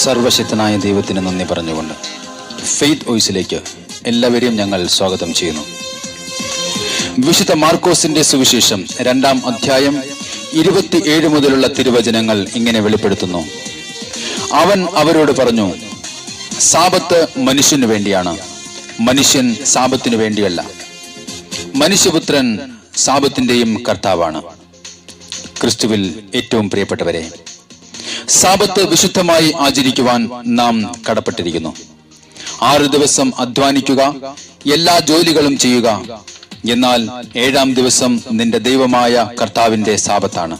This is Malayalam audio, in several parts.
സർവശക്തനായ ദൈവത്തിന് നന്ദി പറഞ്ഞുകൊണ്ട് ഫെയ്ത്ത് വോയിസിലേക്ക് എല്ലാവരെയും ഞങ്ങൾ സ്വാഗതം ചെയ്യുന്നു. വിശുദ്ധ മാർക്കോസിന്റെ സുവിശേഷം 2-ാം അധ്യായം 27 മുതലുള്ള തിരുവചനങ്ങൾ ഇങ്ങനെ വെളിപ്പെടുത്തുന്നു. അവൻ അവരോട് പറഞ്ഞു, സാബത്ത് മനുഷ്യനു വേണ്ടിയാണ്, മനുഷ്യൻ സാബത്തിനു വേണ്ടിയല്ല. മനുഷ്യപുത്രൻ സാബത്തിന്റെയും കർത്താവാണ്. ക്രിസ്തുവിൽ ഏറ്റവും പ്രിയപ്പെട്ടവരെ, സാബത്ത് വിശുദ്ധമായി ആചരിക്കുവാൻ നാം കടപ്പെട്ടിരിക്കുന്നു. 6 ദിവസം അധ്വാനിക്കുക, എല്ലാ ജോലികളും ചെയ്യുക. എന്നാൽ 7-ാം ദിവസം നിന്റെ ദൈവമായ കർത്താവിന്റെ സാബത്താണ്.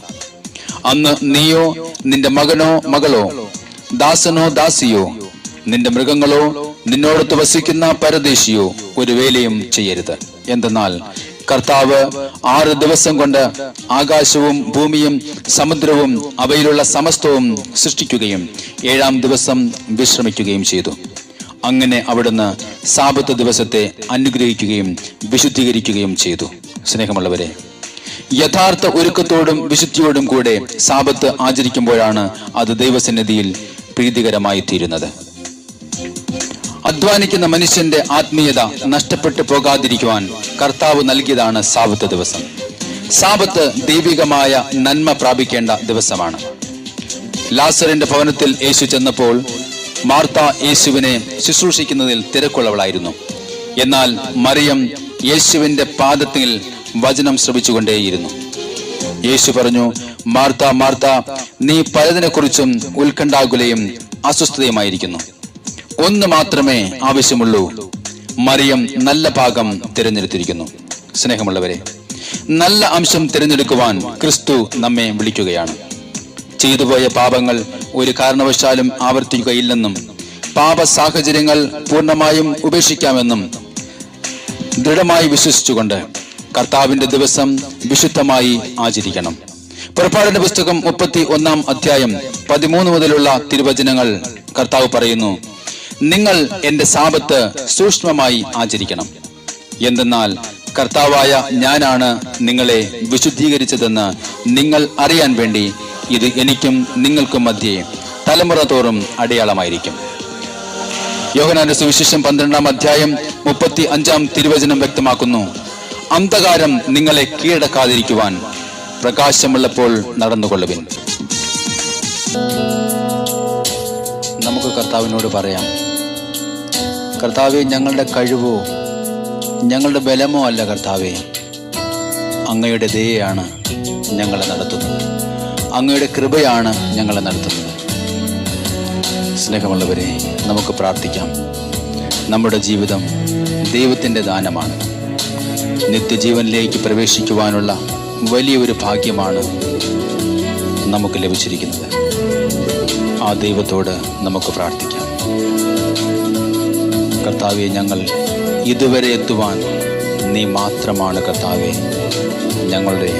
അന്ന് നീയോ നിന്റെ മകനോ മകളോ ദാസനോ ദാസിയോ നിന്റെ മൃഗങ്ങളോ നിന്നോടൊത്ത് വസിക്കുന്ന പരദേശിയോ ഒരു വേലയും ചെയ്യരുത്. എന്തെന്നാൽ കർത്താവ് 6 ദിവസം കൊണ്ട് ആകാശവും ഭൂമിയും സമുദ്രവും അവയിലുള്ള സമസ്തവും സൃഷ്ടിക്കുകയും 7-ാം ദിവസം വിശ്രമിക്കുകയും ചെയ്തു. അങ്ങനെ അവിടുന്ന് സാബത്ത് ദിവസത്തെ അനുഗ്രഹിക്കുകയും വിശുദ്ധീകരിക്കുകയും ചെയ്തു. സ്നേഹമുള്ളവരെ, യഥാർത്ഥ ഒരുക്കത്തോടും വിശുദ്ധിയോടും കൂടെ സാബത്ത് ആചരിക്കുമ്പോഴാണ് അത് ദൈവസന്നിധിയിൽ പ്രീതികരമായി തീരുന്നത്. അധ്വാനിക്കുന്ന മനുഷ്യന്റെ ആത്മീയത നഷ്ടപ്പെട്ടു പോകാതിരിക്കുവാൻ കർത്താവ് നൽകിയതാണ് സാബത്ത് ദിവസം. സാബത്ത് ദൈവികമായ നന്മ പ്രാപിക്കേണ്ട ദിവസമാണ്. ലാസറിന്റെ ഭവനത്തിൽ യേശു ചെന്നപ്പോൾ മാർത്ത യേശുവിനെ ശുശ്രൂഷിക്കുന്നതിൽ തിരക്കുള്ളവളായിരുന്നു. എന്നാൽ മറിയം യേശുവിന്റെ പാദത്തിൽ വചനം ശ്രവിച്ചുകൊണ്ടേയിരുന്നു. യേശു പറഞ്ഞു, മാർത്ത മാർത്ത, നീ പലതിനെക്കുറിച്ചും ഉത്കണ്ഠാകുലയും അസ്വസ്ഥതയുമായിരിക്കുന്നു. ഒന്ന് മാത്രമേ ആവശ്യമുള്ളൂ. മറിയം നല്ല ഭാഗം തിരഞ്ഞെടുത്തിരിക്കുന്നു. സ്നേഹമുള്ളവരെ, നല്ല അംശം തിരഞ്ഞെടുക്കുവാൻ ക്രിസ്തു നമ്മെ വിളിക്കുകയാണ്. ചെയ്തുപോയ പാപങ്ങൾ ഒരു കാരണവശാലും ആവർത്തിക്കുകയില്ലെന്നും പാപ സാഹചര്യങ്ങൾ പൂർണ്ണമായും ഉപേക്ഷിക്കാമെന്നും ദൃഢമായി വിശ്വസിച്ചുകൊണ്ട് കർത്താവിന്റെ ദിവസം വിശുദ്ധമായി ആചരിക്കണം. പുറപ്പാടിന്റെ പുസ്തകം 31-ാം അധ്യായം 13 മുതലുള്ള തിരുവചനങ്ങൾ കർത്താവ് പറയുന്നു, നിങ്ങൾ എന്റെ സാബത്ത് സൂക്ഷ്മമായി ആചരിക്കണം. എന്തെന്നാൽ കർത്താവായ ഞാനാണ് നിങ്ങളെ വിശുദ്ധീകരിച്ചതെന്ന് നിങ്ങൾ അറിയാൻ വേണ്ടി ഇത് എനിക്കും നിങ്ങൾക്കും മധ്യേ തലമുറ തോറും അടയാളമായിരിക്കും. യോഹന്നാന്റെ സുവിശേഷം 12-ാം അധ്യായം 35-ാം തിരുവചനം വ്യക്തമാക്കുന്നു, അന്ധകാരം നിങ്ങളെ കീഴടക്കാതിരിക്കുവാൻ പ്രകാശമുള്ളപ്പോൾ നടന്നുകൊള്ളുവിൻ. നമുക്ക് കർത്താവിനോട് പറയാം, കർത്താവേ, ഞങ്ങളുടെ കഴിവോ ഞങ്ങളുടെ ബലമോ അല്ല കർത്താവേ, അങ്ങയുടെ ദയയാണ് ഞങ്ങളെ നടത്തുന്നത്, അങ്ങയുടെ കൃപയാണ് ഞങ്ങളെ നടത്തുന്നത്. സ്നേഹമുള്ളവരെ, നമുക്ക് പ്രാർത്ഥിക്കാം. നമ്മുടെ ജീവിതം ദൈവത്തിൻ്റെ ദാനമാണ്. നിത്യജീവനിലേക്ക് പ്രവേശിക്കുവാനുള്ള വലിയൊരു ഭാഗ്യമാണ് നമുക്ക് ലഭിച്ചിരിക്കുന്നത്. ആ ദൈവത്തോട് നമുക്ക് പ്രാർത്ഥിക്കാം. കർത്താവെ, ഞങ്ങൾ ഇതുവരെ എത്തുവാൻ നീ മാത്രമാണ് കർത്താവെ ഞങ്ങളുടെ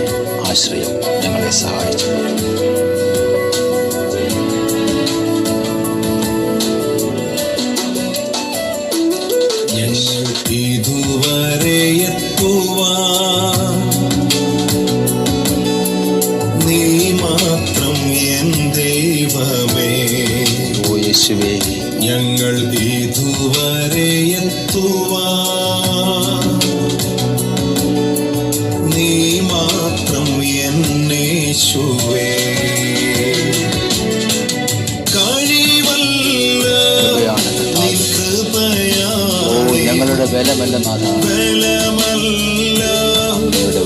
ആശ്രയം. ഞങ്ങളെ സഹായിച്ചു. ഞങ്ങൾ ഇതുവരെ എത്തുവാൻ നീ മാത്രം എൻ ദൈവമേ. ഓ യേശുവേ, ഞങ്ങൾ ഇതുവരെ എത്തുവാൻ നീ മാത്രം എന്നേശുവേ. കഴിവല്ല നിൻ കൃപയാണ്, ഞങ്ങളുടെ ബലമല്ല നാഥ, ബലമല്ല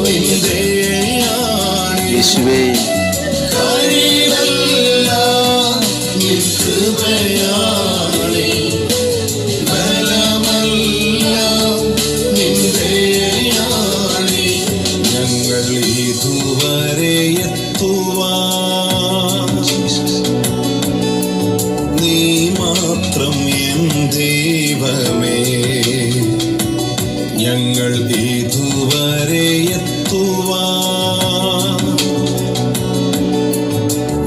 നിൻ ദയയാണ്. യേശുവേ, കഴിവല്ല നിൻ കൃപയാണ്, ബലമല്ല നിൻ ദയയാണ്. ഞങ്ങൾ ഇതുവരെ എത്തുവാൻ നീ മാത്രം എൻ ദൈവമേ. ഞങ്ങൾ ഇതുവരെ എത്തുവാൻ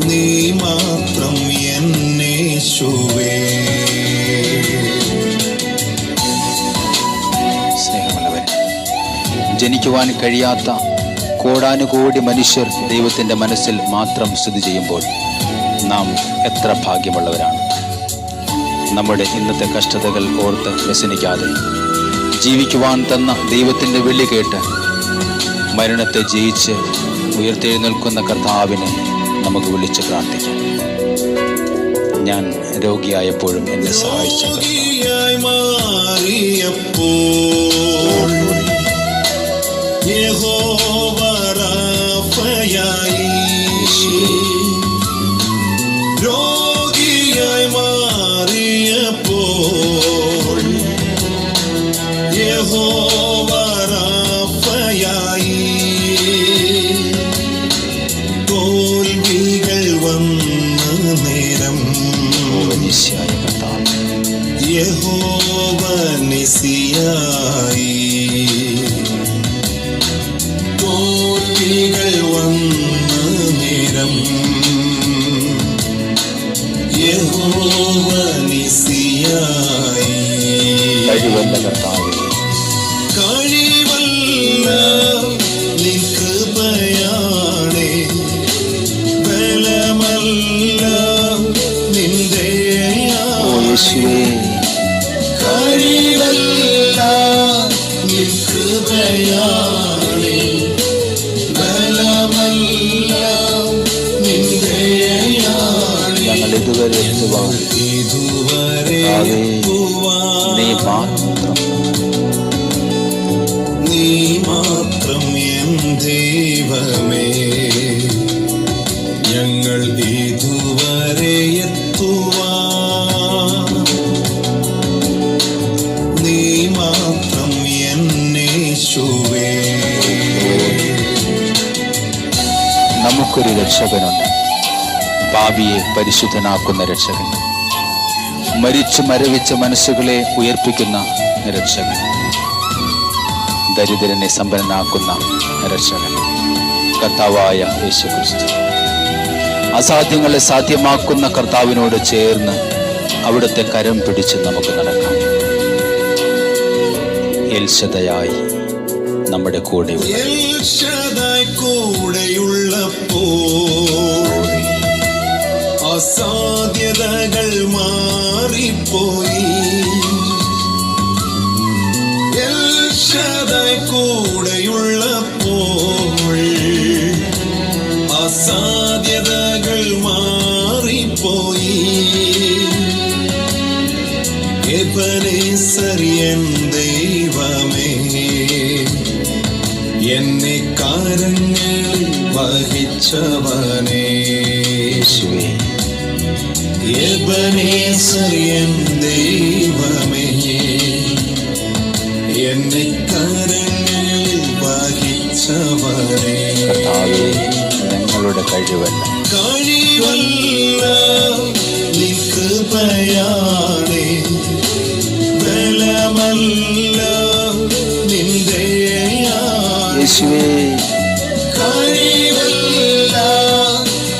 നീ മാത്രം എന്നേശുവേ. സ്നേഹമുള്ളവരെ, ജനിക്കുവാൻ കഴിയാത്ത കോടാനുകോടി മനുഷ്യർ ദൈവത്തിൻ്റെ മനസ്സിൽ മാത്രം സ്ഥിതി ചെയ്യുമ്പോൾ നാം എത്ര ഭാഗ്യമുള്ളവരാണ്. നമ്മുടെ ഇന്നത്തെ കഷ്ടതകൾ ഓർത്ത് വ്യസനിക്കാതെ ജീവിക്കുവാൻ തന്ന ദൈവത്തിൻ്റെ വിളി കേട്ട് മരണത്തെ ജയിച്ച് ഉയർത്തെഴുന്നേൽക്കുന്ന കർത്താവിനെ നമുക്ക് വിളിച്ച് പ്രാർത്ഥിക്കാം. ഞാൻ രോഗിയായപ്പോഴും എന്നെ സഹായിച്ച രോഗിയായി മാറിയപ്പോൾ യഹോവ റാഫയായി. രോഗിയായി മാറിയപ്പോൾ യഹോവ റാഫയായി. തോൽവികൾ വന്ന നേരം യഹോവ നിസിയായി. തോൽവികൾ വന്ന നേരം യഹോവ നിസിയായി. കഴിവല്ല നിൻ കൃപയാണേ, ബലമല്ല നിന്റെ കഴിവല്ല നിൻ കൃപയാണേ, ബലമല്ല നിന്റെ ഞങ്ങൾ ഇതുവരെ നീ മാത്രം എൻ ദൈവമേ. ഞങ്ങൾ ഇതുവരെ എത്തുവാൻ നീ മാത്രം എന്നേശുവേ. നമുക്കൊരു രക്ഷകനുണ്ട്, പാപിയെ പരിശുദ്ധനാക്കുന്ന രക്ഷകൻ, മരിച്ചു മരവിച്ച മനസ്സുകളെ ഉയർപ്പിക്കുന്ന രക്ഷകൻ, ദരിദ്രനെ സമ്പന്നനാക്കുന്ന രക്ഷകൻ, കർത്താവായ യേശുക്രിസ്തു. അസാധ്യങ്ങളെ സാധ്യമാക്കുന്ന കർത്താവിനോട് ചേർന്ന് അവിടുത്തെ കരം പിടിച്ച് നമുക്ക് നടക്കാം. എൽശദയായി നമ്മുടെ കൂടെ കൂടെയുള്ളപ്പോൾ അസാധ്യതകൾ മാറിപ്പോയി. എൽശദായ് കൂടെയുള്ളപ്പോൾ അസാധ്യതകൾ മാറിപ്പോയി. എബനേസർ എൻ ദൈവമേ, എന്നെ കരങ്ങളിൽ വഹിച്ചവനേ. എബനേസർ എൻ ദൈവമേ, എന്നെ കരങ്ങളിൽ വഹിച്ചവനേ. ഞങ്ങളുടെ കഴിവല്ല നിൻ കൃപയാണേ, ബലമല്ല നിന്റെ കഴിവല്ല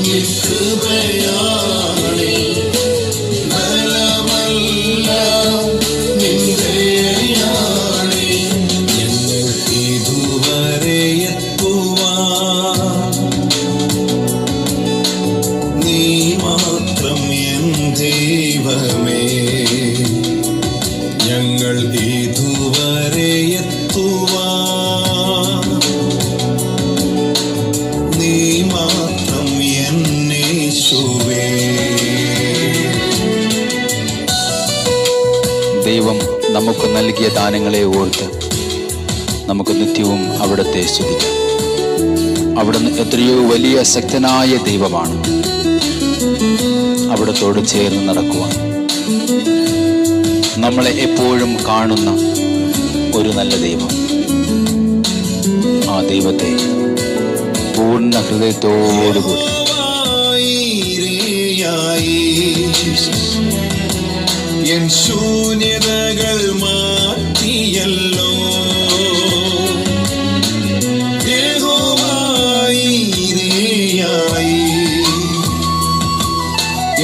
നിൻ കൃപയാണേ, ബലമല്ല നിന്റെ ഞങ്ങൾ ഇതുവരെ എത്തുവാൻ നീ മാത്രം എൻ ദൈവമേ. ഞങ്ങൾ ഇതുവരെ എത്തുവാൻ നീ മാത്രം എന്നേശുവേ. ദൈവം നമുക്ക് നൽകിയ ദാനങ്ങളെ ഓർത്ത് നമുക്ക് നിത്യവും അവിടുത്തെ സ്തുതിക്കാം. അവിടുന്ന് എത്രയോ വലിയ ശക്തനായ ദൈവമാണ്. അവിടത്തോട് ചേർന്ന് നടക്കുവാൻ നമ്മളെ എപ്പോഴും കാണുന്ന ഒരു നല്ല ദൈവം. ആ ദൈവത്തെ പൂർണ്ണ ഹൃദയത്തോടുകൂടി എൻ ശൂന്യതകൾ മാറ്റിയല്ലോ.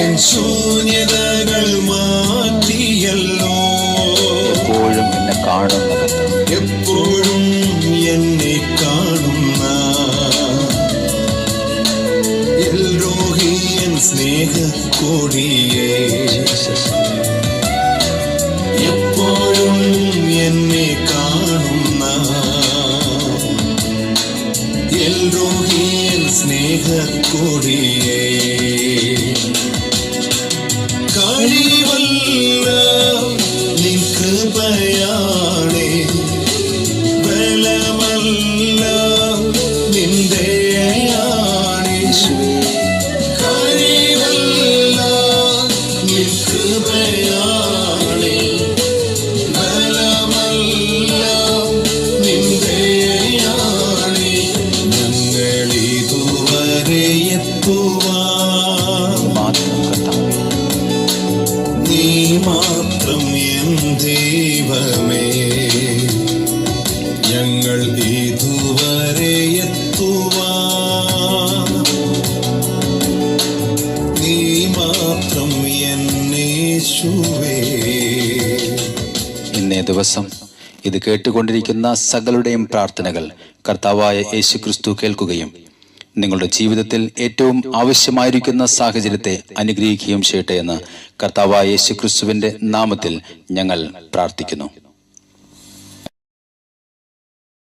എൻ ശൂന്യതകൾ മാറ്റിയല്ലോ. എപ്പോഴും എന്നെ കാണുന്ന എപ്പോഴും എന്നെ കാണുന്ന എൽരോഹിയൻ സ്നേഹക്കൊടിയേ. ദൈവമേ, ഞങ്ങൾ ഇതുവരെ എത്തുവാൻ നീ മാത്രം എന്നേശുവേ. ഇന്നേ ദിവസം ഇത് കേട്ടുകൊണ്ടിരിക്കുന്ന സകലുടെയും പ്രാർത്ഥനകൾ കർത്താവായ യേശുക്രിസ്തു കേൾക്കുകയും നിങ്ങളുടെ ജീവിതത്തിൽ ഏറ്റവും ആവശ്യമായിരിക്കുന്ന സാഹചര്യത്തെ അനുഗ്രഹിക്കുകയും ചെയ്യട്ടെ എന്ന് കർത്താവായ യേശുക്രിസ്തുവിന്റെ നാമത്തിൽ ഞങ്ങൾ പ്രാർത്ഥിക്കുന്നു.